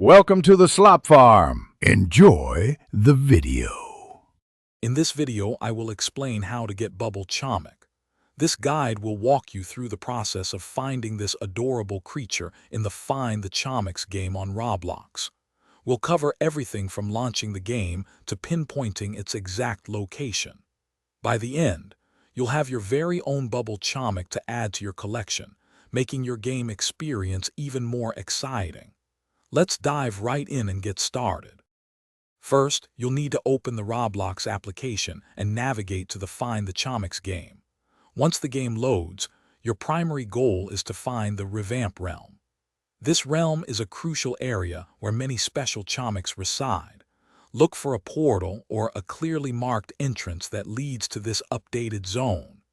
Welcome to the Slop Farm. Enjoy the video. In this video, I will explain how to get Bubble Chickomik. This guide will walk you through the process of finding this adorable creature in the Find the Chickomiks game on Roblox. We'll cover everything from launching the game to pinpointing its exact location. By the end, you'll have your very own Bubble Chickomik to add to your collection, making your game experience even more exciting. Let's dive right in and get started. First, you'll need to open the Roblox application and navigate to the Find the Chickomiks game. Once the game loads, your primary goal is to find the Revamp Realm. This realm is a crucial area where many special Chickomiks reside. Look for a portal or a clearly marked entrance that leads to this updated zone.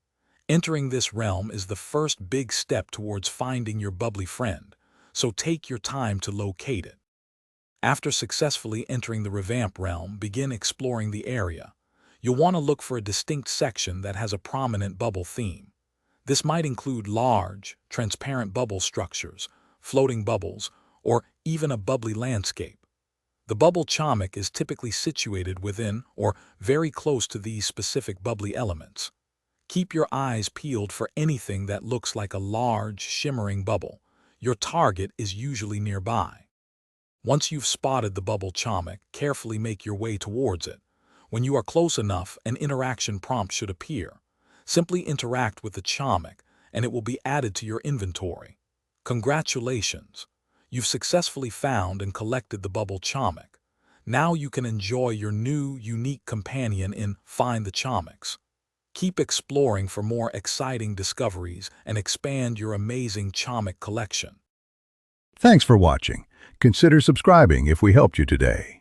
Entering this realm is the first big step towards finding your bubbly friend, so take your time to locate it. After successfully entering the Revamp Realm, begin exploring the area. You'll want to look for a distinct section that has a prominent bubble theme. This might include large, transparent bubble structures, floating bubbles, or even a bubbly landscape. The Bubble Chickomik is typically situated within or very close to these specific bubbly elements. Keep your eyes peeled for anything that looks like a large, shimmering bubble. Your target is usually nearby. Once you've spotted the Bubble Chickomik, carefully make your way towards it. When you are close enough, an interaction prompt should appear. Simply interact with the Chickomik, and it will be added to your inventory. Congratulations! You've successfully found and collected the Bubble Chickomik. Now you can enjoy your new, unique companion in Find the Chickomiks. Keep exploring for more exciting discoveries and expand your amazing Chickomik collection. Thanks for watching. Consider subscribing if we helped you today.